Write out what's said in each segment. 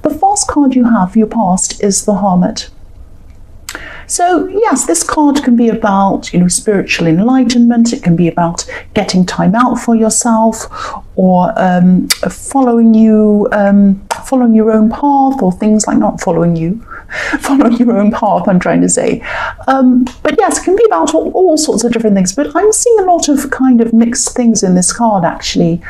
The first card you have for your past is the Hermit. So yes, this card can be about, spiritual enlightenment. It can be about getting time out for yourself, or following your own path, or things like not following you, following your own path, I'm trying to say. But yes, it can be about all sorts of different things. But I'm seeing a lot of kind of mixed things in this card, actually.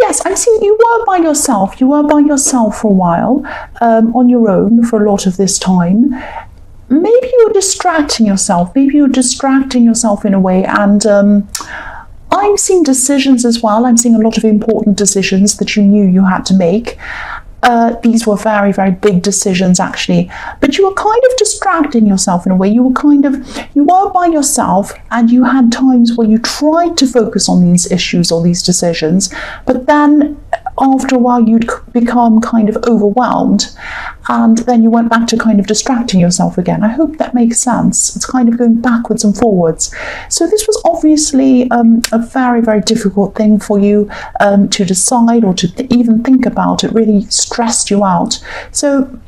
Yes, I'm seeing you were by yourself. You were by yourself for a while, on your own for a lot of this time. Maybe you were distracting yourself. Maybe you're distracting yourself in a way. And I'm seeing decisions as well. I'm seeing a lot of important decisions that you knew you had to make. These were very, very big decisions, actually. But you were kind of distracting yourself in a way. You were by yourself, and you had times where you tried to focus on these issues or these decisions, but then after a while you'd become kind of overwhelmed, and then you went back to kind of distracting yourself again. I hope that makes sense. It's kind of going backwards and forwards. So this was obviously a very, very difficult thing for you to decide, or to even think about. It really stressed you out. So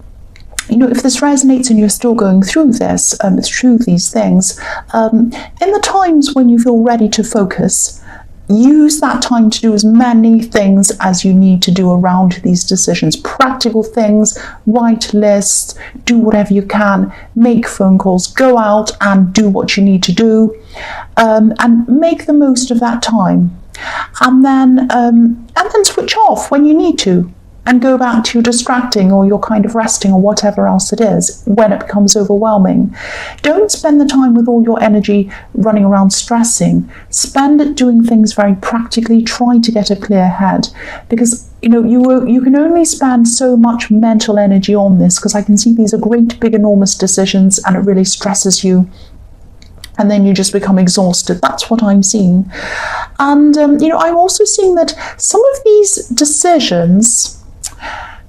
if this resonates and you're still going through this, through these things, in the times when you feel ready to focus, use that time to do as many things as you need to do around these decisions. Practical things, write lists, do whatever you can, make phone calls, go out and do what you need to do, and make the most of that time. And then switch off when you need to, and go back to your distracting or your kind of resting or whatever else it is when it becomes overwhelming. Don't spend the time with all your energy running around stressing. Spend it doing things very practically. Try to get a clear head, because you can only spend so much mental energy on this, because I can see these are great, big, enormous decisions, and it really stresses you. And then you just become exhausted. That's what I'm seeing. And, I'm also seeing that some of these decisions,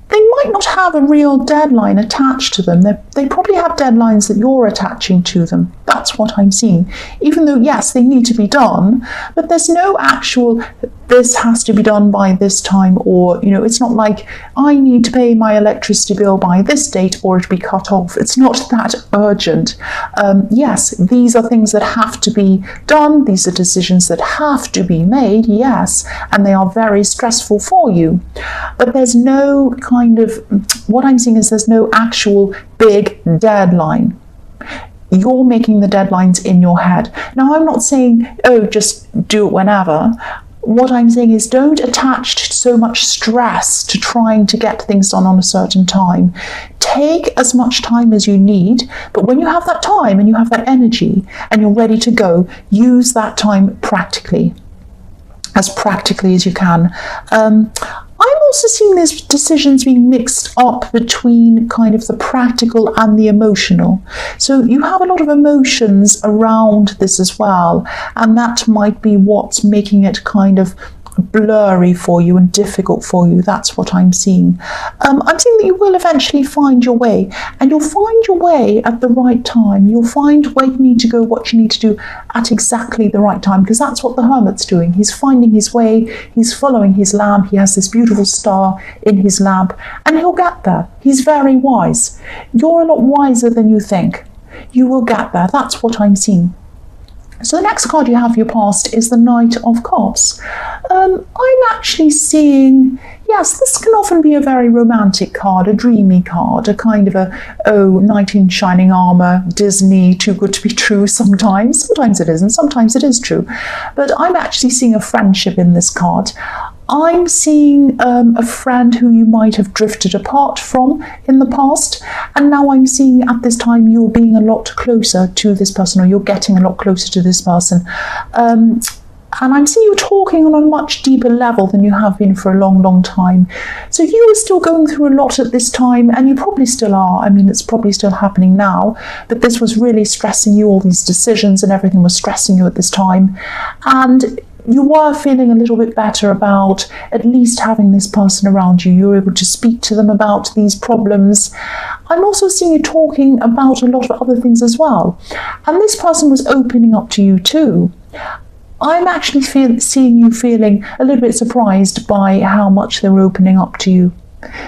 they might not have a real deadline attached to them. They probably have deadlines that you're attaching to them. That's what I'm seeing. Even though, yes, they need to be done, but there's no actual, this has to be done by this time, or, it's not like I need to pay my electricity bill by this date or it be cut off. It's not that urgent. Yes, these are things that have to be done. These are decisions that have to be made, yes, and they are very stressful for you. But there's no kind of, what I'm seeing is there's no actual big deadline. You're making the deadlines in your head. Now, I'm not saying, just do it whenever. What I'm saying is don't attach so much stress to trying to get things done on a certain time. Take as much time as you need, but when you have that time and you have that energy and you're ready to go, use that time practically as you can. I'm also seeing these decisions being mixed up between kind of the practical and the emotional. So you have a lot of emotions around this as well, and that might be what's making it kind of blurry for you and difficult for you. That's what I'm seeing. I'm seeing that you will eventually find your way, and you'll find your way at the right time. You'll find where you need to go, what you need to do at exactly the right time, because that's what the Hermit's doing. He's finding his way, he's following his lamp, he has this beautiful star in his lamp, and he'll get there. He's very wise. You're a lot wiser than you think. You will get there. That's what I'm seeing. So the next card you have for your past is the Knight of Cups. I'm actually seeing, yes, this can often be a very romantic card, a dreamy card, a kind of knight in shining armor, Disney, too good to be true sometimes. Sometimes it isn't, sometimes it is true. But I'm actually seeing a friendship in this card. I'm seeing a friend who you might have drifted apart from in the past, and now I'm seeing at this time you're being a lot closer to this person, or you're getting a lot closer to this person. And I'm seeing you talking on a much deeper level than you have been for a long, long time. So you were still going through a lot at this time, and you probably still are. I mean, it's probably still happening now, but this was really stressing you. All these decisions and everything was stressing you at this time. And you were feeling a little bit better about at least having this person around you. You were able to speak to them about these problems. I'm also seeing you talking about a lot of other things as well. And this person was opening up to you too. I'm actually seeing you feeling a little bit surprised by how much they were opening up to you.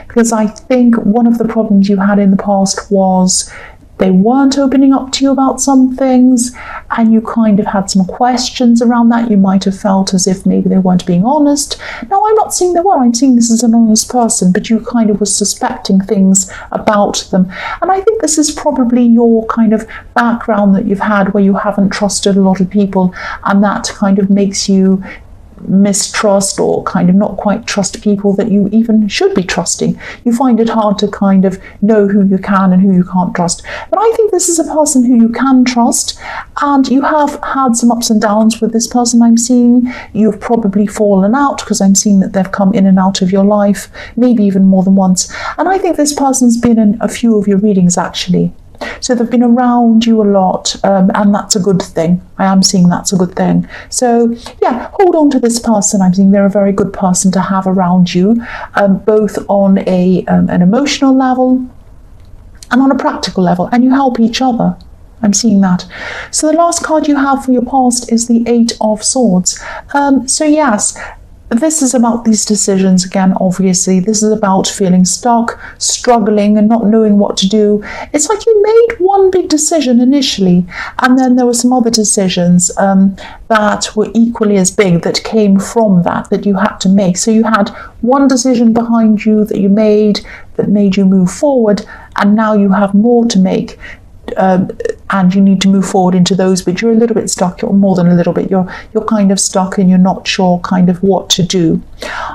because I think one of the problems you had in the past was they weren't opening up to you about some things, and you kind of had some questions around that. You might have felt as if maybe they weren't being honest. Now, I'm not saying they were. I'm saying this is an honest person, but you kind of were suspecting things about them. And I think this is probably your kind of background that you've had, where you haven't trusted a lot of people, and that kind of makes you mistrust or kind of not quite trust people that you even should be trusting. You find it hard to kind of know who you can and who you can't trust. But I think this is a person who you can trust, and you have had some ups and downs with this person I'm seeing. You've probably fallen out, because I'm seeing that they've come in and out of your life, maybe even more than once. And I think this person's been in a few of your readings, actually. So they've been around you a lot, and that's a good thing. I am seeing that's a good thing. So yeah, hold on to this person. I'm seeing they're a very good person to have around you, both on an emotional level and on a practical level, and you help each other. I'm seeing that. So the last card you have for your past is the Eight of Swords. So yes, this is about these decisions again, obviously. This is about feeling stuck, struggling, and not knowing what to do. It's like you made one big decision initially, and then there were some other decisions that were equally as big that came from that you had to make. So you had one decision behind you that you made that made you move forward, and now you have more to make. And you need to move forward into those, but you're a little bit stuck, or more than a little bit, you're kind of stuck, and you're not sure kind of what to do.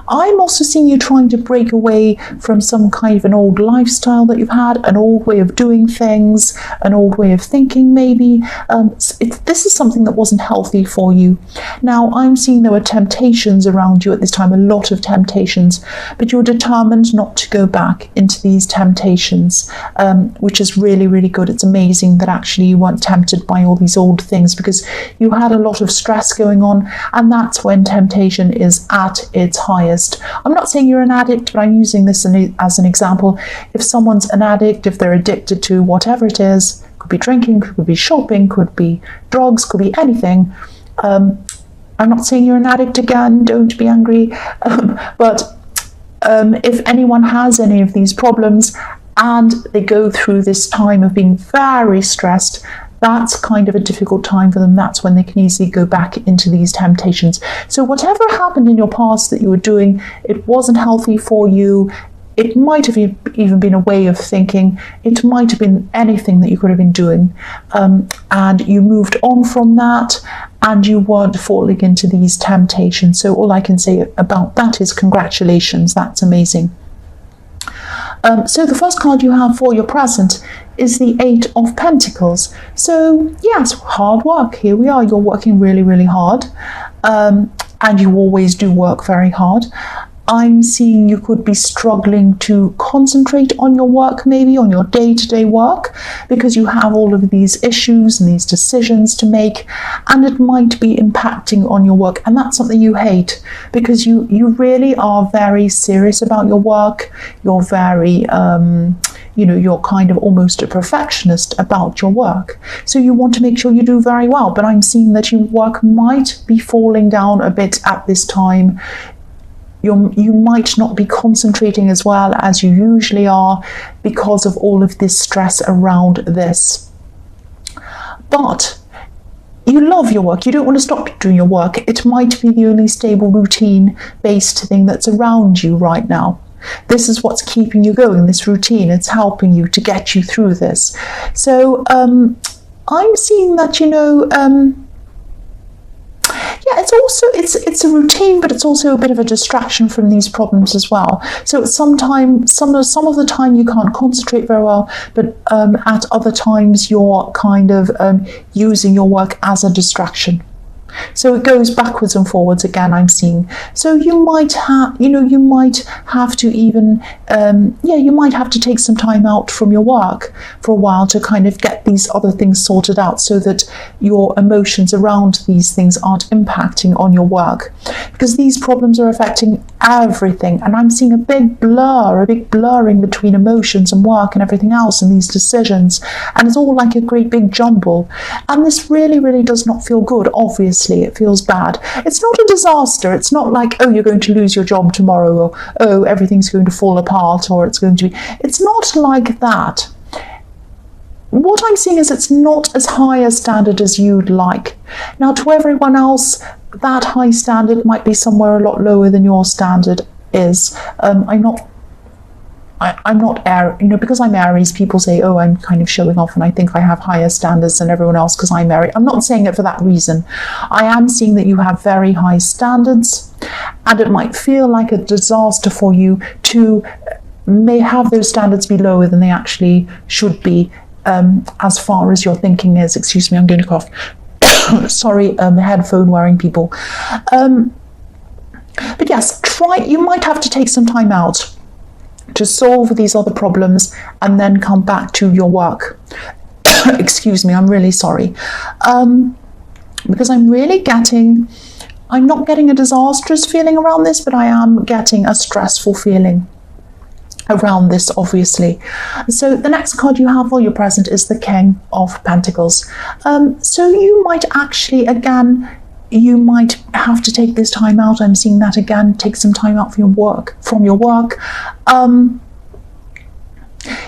I'm also seeing you trying to break away from some kind of an old lifestyle that you've had, an old way of doing things, an old way of thinking maybe. This is something that wasn't healthy for you. Now, I'm seeing there were temptations around you at this time, a lot of temptations, but you're determined not to go back into these temptations, which is really, really good. It's amazing that actually you weren't tempted by all these old things, because you had a lot of stress going on, and that's when temptation is at its highest. I'm not saying you're an addict, but I'm using this as an example. If someone's an addict, if they're addicted to whatever it is, could be drinking, could be shopping, could be drugs, could be anything. I'm not saying you're an addict again, don't be angry, but if anyone has any of these problems and they go through this time of being very stressed, that's kind of a difficult time for them. That's when they can easily go back into these temptations. So whatever happened in your past that you were doing, it wasn't healthy for you. It might have even been a way of thinking. It might have been anything that you could have been doing. And you moved on from that, and you weren't falling into these temptations. So all I can say about that is congratulations. That's amazing. So the first card you have for your present is the Eight of Pentacles. So yes, hard work. Here we are. You're working really, really hard. And you always do work very hard. I'm seeing you could be struggling to concentrate on your work, maybe on your day-to-day work, because you have all of these issues and these decisions to make, and it might be impacting on your work. And that's something you hate, because you really are very serious about your work. You're very, you're kind of almost a perfectionist about your work. So you want to make sure you do very well. But I'm seeing that your work might be falling down a bit at this time. You might not be concentrating as well as you usually are because of all of this stress around this. But you love your work. You don't want to stop doing your work. It might be the only stable routine-based thing that's around you right now. This is what's keeping you going, this routine. It's helping you to get you through this. So I'm seeing that, it's a routine, but it's also a bit of a distraction from these problems as well. So some of the time you can't concentrate very well, but at other times you're kind of using your work as a distraction. So it goes backwards and forwards again, I'm seeing. So you might have to even, you might have to take some time out from your work for a while to kind of get these other things sorted out, so that your emotions around these things aren't impacting on your work, because these problems are affecting everything. And I'm seeing a big blurring between emotions and work and everything else, and these decisions, and it's all like a great big jumble. And this really, really does not feel good, obviously. obviously. It feels bad. It's not a disaster. It's not like, oh, you're going to lose your job tomorrow, or, oh, everything's going to fall apart, or it's going to be... It's not like that. What I'm seeing is it's not as high a standard as you'd like. Now, to everyone else, that high standard might be somewhere a lot lower than your standard is. I'm not because I'm Aries, people say, oh, I'm kind of showing off and I think I have higher standards than everyone else because I'm Aries. I'm not saying it for that reason. I am seeing that you have very high standards, and it might feel like a disaster for you to may have those standards be lower than they actually should be, as far as your thinking is. Excuse me, I'm going to cough. Sorry, headphone wearing people. But yes, you might have to take some time out to solve these other problems and then come back to your work. Excuse me, I'm really sorry. Because I'm not getting a disastrous feeling around this, but I am getting a stressful feeling around this, obviously. So the next card you have for your present is the King of Pentacles. So you might actually, again, you might have to take this time out. I'm seeing that again. Take some time out from your work.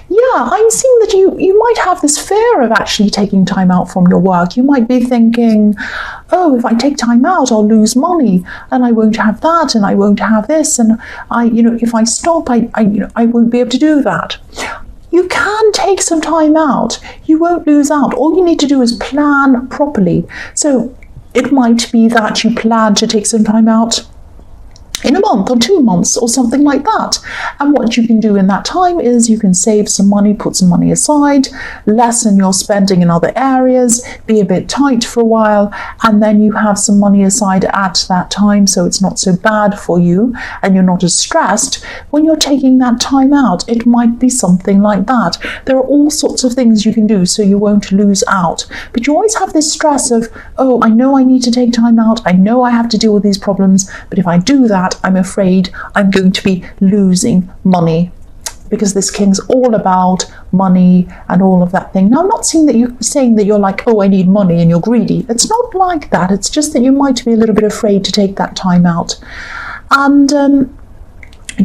Yeah, I'm seeing that you might have this fear of actually taking time out from your work. You might be thinking, oh, if I take time out, I'll lose money, and I won't have that, and I won't have this, and if I stop, I won't be able to do that. You can take some time out. You won't lose out. All you need to do is plan properly. So it might be that you plan to take some time out in a month or 2 months or something like that. And what you can do in that time is you can save some money, put some money aside, lessen your spending in other areas, be a bit tight for a while, and then you have some money aside at that time, so it's not so bad for you and you're not as stressed. When you're taking that time out, it might be something like that. There are all sorts of things you can do so you won't lose out. But you always have this stress of, oh, I know I need to take time out, I know I have to deal with these problems, but if I do that, I'm afraid I'm going to be losing money, because this King's all about money and all of that thing. Now, I'm not saying that you're like, oh, I need money and you're greedy. It's not like that. It's just that you might be a little bit afraid to take that time out. And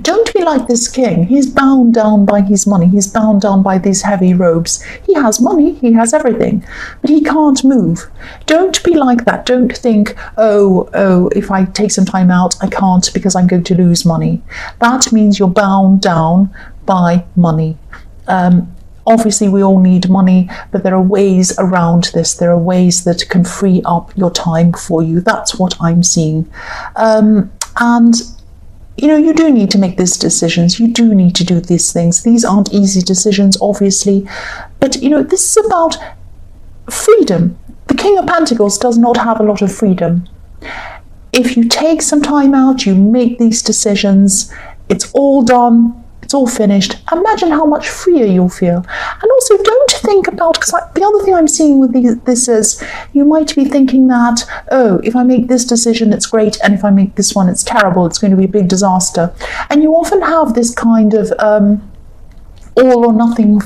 don't be like this King. He's bound down by his money. He's bound down by these heavy robes. He has money. He has everything, but he can't move. Don't be like that. Don't think, oh, if I take some time out, I can't because I'm going to lose money. That means you're bound down by money. Obviously, we all need money, but there are ways around this. There are ways that can free up your time for you. That's what I'm seeing. And you do need to make these decisions. You do need to do these things. These aren't easy decisions, obviously. But, this is about freedom. The King of Pentacles does not have a lot of freedom. If you take some time out, you make these decisions, it's all done, it's all finished. Imagine how much freer you'll feel. And also, don't think about, because the other thing I'm seeing with this is, you might be thinking that, oh, if I make this decision, it's great, and if I make this one, it's terrible, it's going to be a big disaster. And you often have this kind of all or nothing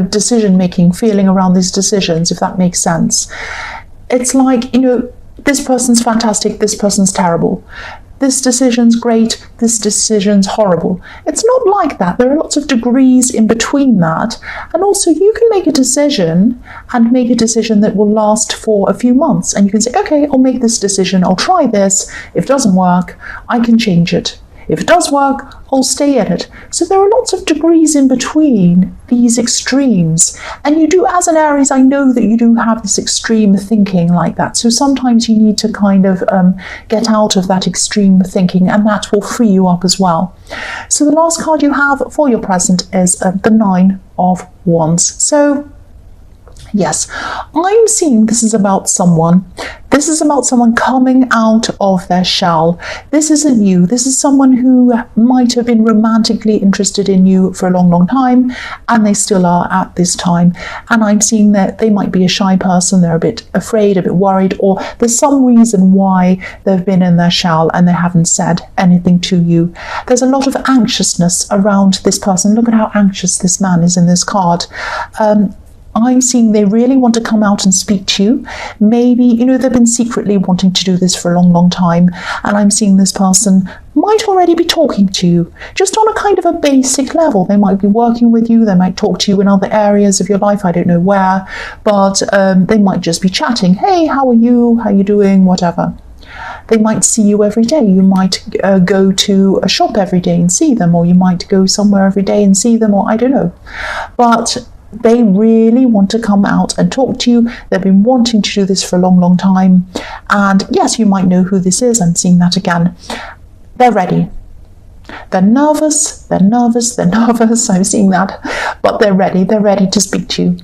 decision-making feeling around these decisions, if that makes sense. It's like, this person's fantastic, this person's terrible. This decision's great, this decision's horrible. It's not like that. There are lots of degrees in between that. And also, you can make a decision that will last for a few months. And you can say, okay, I'll make this decision, I'll try this. If it doesn't work, I can change it. If it does work, I'll stay in it. So there are lots of degrees in between these extremes. And you do, as an Aries, I know that you do have this extreme thinking like that. So sometimes you need to kind of get out of that extreme thinking, and that will free you up as well. So the last card you have for your present is the Nine of Wands. So yes, I'm seeing this is about someone. This is about someone coming out of their shell. This isn't you. This is someone who might have been romantically interested in you for a long, long time, and they still are at this time. And I'm seeing that they might be a shy person. They're a bit afraid, a bit worried, or there's some reason why they've been in their shell and they haven't said anything to you. There's a lot of anxiousness around this person. Look at how anxious this man is in this card. I'm seeing they really want to come out and speak to you. Maybe, you know, they've been secretly wanting to do this for a long, long time. And I'm seeing this person might already be talking to you, just on a kind of a basic level. They might be working with you. They might talk to you in other areas of your life. I don't know where, but they might just be chatting. Hey, how are you? How are you doing? Whatever. They might see you every day. You might go to a shop every day and see them, or you might go somewhere every day and see them, or I don't know. But they really want to come out and talk to you. They've been wanting to do this for a long, long time. And yes, you might know who this is. I'm seeing that again. They're ready. They're nervous, they're nervous, they're nervous. I'm seeing that. But they're ready. They're ready to speak to you.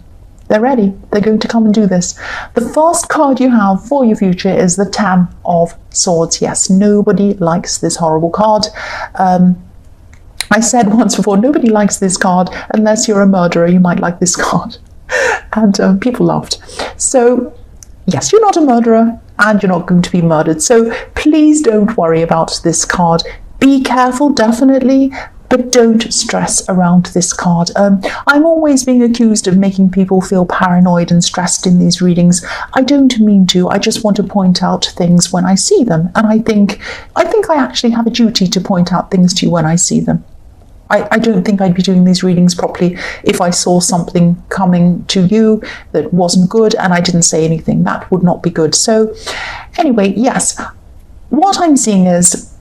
They're ready. They're going to come and do this. The first card you have for your future is the 10 of Swords. Yes, nobody likes this horrible card. I said once before, nobody likes this card unless you're a murderer. You might like this card. And people laughed. So, yes, you're not a murderer and you're not going to be murdered. So please don't worry about this card. Be careful, definitely, but don't stress around this card. I'm always being accused of making people feel paranoid and stressed in these readings. I don't mean to. I just want to point out things when I see them. And I think I actually have a duty to point out things to you when I see them. I don't think I'd be doing these readings properly if I saw something coming to you that wasn't good and I didn't say anything. That would not be good. So anyway, yes, what I'm seeing is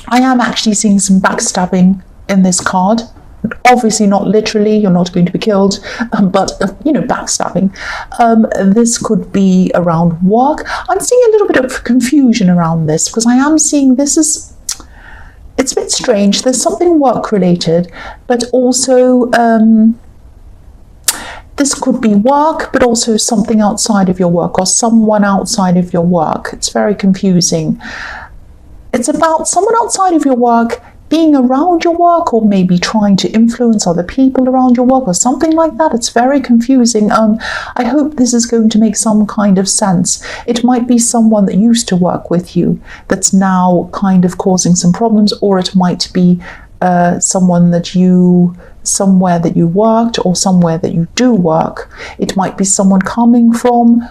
I am actually seeing some backstabbing in this card. Obviously not literally, you're not going to be killed, but you know, backstabbing. This could be around work. I'm seeing a little bit of confusion around this because I am seeing it's a bit strange. There's something work related, but also this could be work, but also something outside of your work or someone outside of your work. It's very confusing. It's about someone outside of your work being around your work, or maybe trying to influence other people around your work or something like that. It's very confusing. I hope this is going to make some kind of sense. It might be someone that used to work with you that's now kind of causing some problems, or it might be someone somewhere that you worked or somewhere that you do work. It might be someone coming from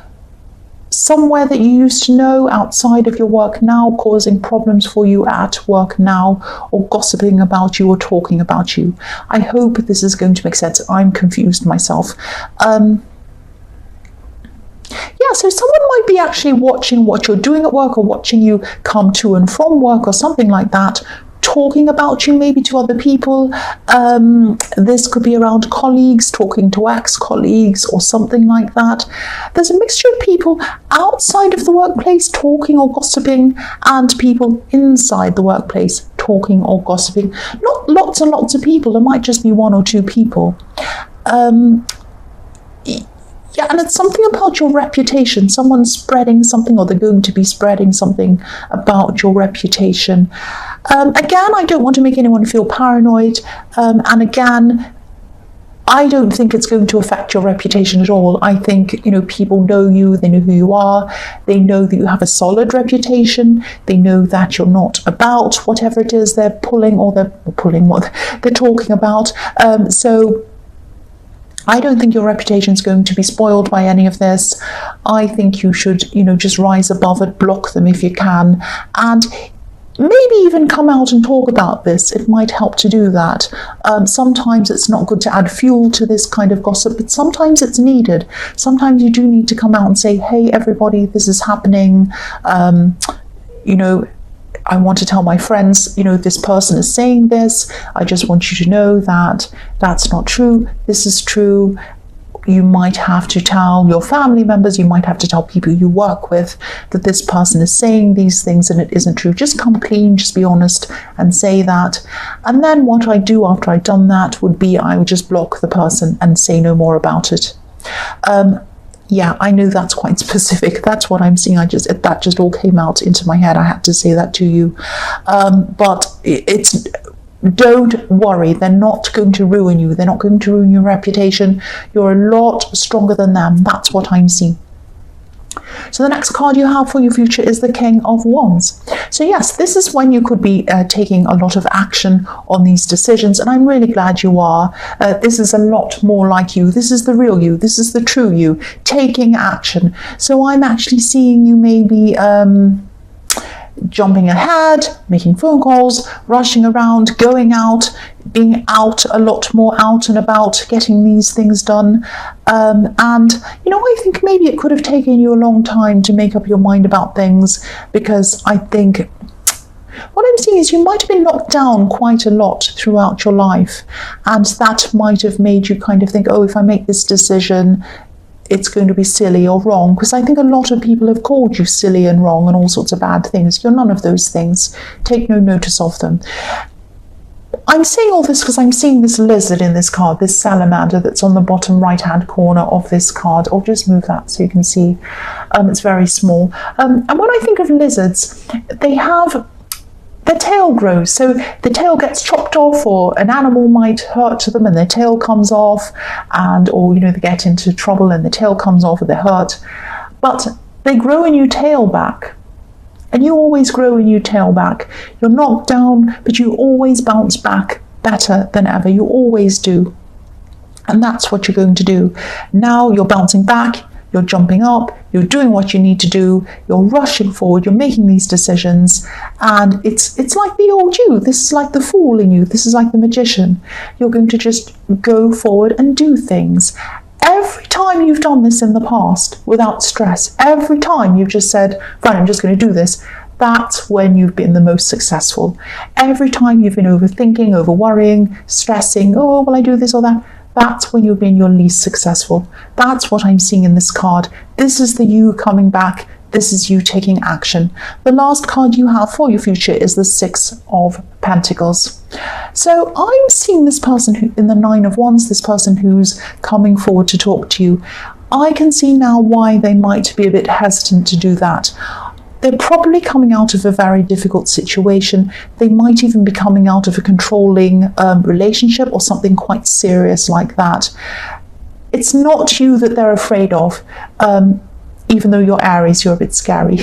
somewhere that you used to know outside of your work now, causing problems for you at work now, or gossiping about you or talking about you. I hope this is going to make sense. I'm confused myself. Yeah, so someone might be actually watching what you're doing at work, or watching you come to and from work or something like that, talking about you maybe to other people. This could be around colleagues, talking to ex-colleagues or something like that. There's a mixture of people outside of the workplace talking or gossiping, and people inside the workplace talking or gossiping. Not lots and lots of people. There might just be one or two people. Yeah, and it's something about your reputation. Someone's spreading something, or they're going to be spreading something about your reputation. Again, I don't want to make anyone feel paranoid. And again, I don't think it's going to affect your reputation at all. I think, you know, people know you, they know who you are, they know that you have a solid reputation, they know that you're not about whatever it is they're pulling, or they're pulling what they're talking about. So I don't think your reputation is going to be spoiled by any of this. I think you should, you know, just rise above it, block them if you can, and maybe even come out and talk about this. It might help to do that. Sometimes it's not good to add fuel to this kind of gossip, but sometimes it's needed. Sometimes you do need to come out and say, hey, everybody, this is happening. You know, I want to tell my friends, you know, this person is saying this. I just want you to know that that's not true. This is true. You might have to tell your family members, you might have to tell people you work with that this person is saying these things and it isn't true. Just come clean, just be honest and say that. And then what I do after I've done that would be I would just block the person and say no more about it. Yeah, I know that's quite specific. That's what I'm seeing. That just all came out into my head. I had to say that to you. But don't worry. They're not going to ruin you. They're not going to ruin your reputation. You're a lot stronger than them. That's what I'm seeing. So the next card you have for your future is the King of Wands. So yes, this is when you could be taking a lot of action on these decisions, and I'm really glad you are. This is a lot more like you. This is the real you. This is the true you, taking action. So I'm actually seeing you maybe jumping ahead, making phone calls, rushing around, going out, being out a lot more, out and about, getting these things done. And, you know, I think maybe it could have taken you a long time to make up your mind about things, because I think what I'm seeing is you might have been knocked down quite a lot throughout your life, and that might have made you kind of think, oh, if I make this decision, it's going to be silly or wrong, because I think a lot of people have called you silly and wrong and all sorts of bad things. You're none of those things. Take no notice of them. I'm saying all this because I'm seeing this lizard in this card, this salamander that's on the bottom right-hand corner of this card. I'll just move that so you can see. It's very small. And when I think of lizards, they have the tail grows, so the tail gets chopped off, or an animal might hurt them and their tail comes off, and or you know, they get into trouble and the tail comes off or they're hurt, but they grow a new tail back, and you always grow a new tail back. You're knocked down, but you always bounce back better than ever. You always do, and that's what you're going to do. Now you're bouncing back, you're jumping up, you're doing what you need to do, you're rushing forward, you're making these decisions, and it's like the old you. This is like the fool in you. This is like the magician. You're going to just go forward and do things. Every time you've done this in the past without stress, every time you've just said, fine, I'm just going to do this, that's when you've been the most successful. Every time you've been overthinking, over worrying, stressing, oh, will I do this or that? That's when you've been your least successful. That's what I'm seeing in this card. This is the you coming back. This is you taking action. The last card you have for your future is the Six of Pentacles. So I'm seeing this person who, in the Nine of Wands, this person who's coming forward to talk to you. I can see now why they might be a bit hesitant to do that. They're probably coming out of a very difficult situation. They might even be coming out of a controlling relationship or something quite serious like that. It's not you that they're afraid of, even though you're Aries, you're a bit scary.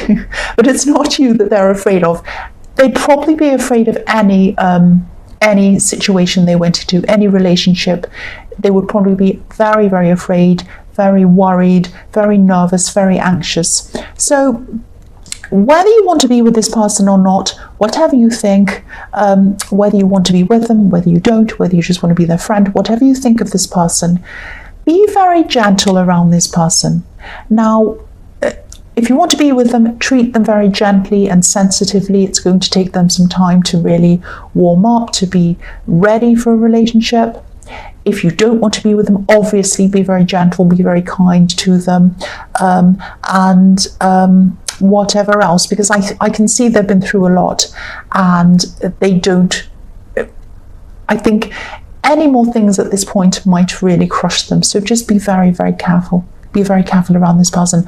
But it's not you that they're afraid of. They'd probably be afraid of any situation they went into, any relationship. They would probably be very, very afraid, very worried, very nervous, very anxious. So whether you want to be with this person or not, whatever you think, whether you want to be with them, whether you don't, whether you just want to be their friend, whatever you think of this person, be very gentle around this person. Now, if you want to be with them, treat them very gently and sensitively. It's going to take them some time to really warm up, to be ready for a relationship. If you don't want to be with them, obviously be very gentle, be very kind to them, and whatever else, because I can see they've been through a lot, and they don't, I think any more things at this point might really crush them. So just be very, very careful. Be very careful around this person.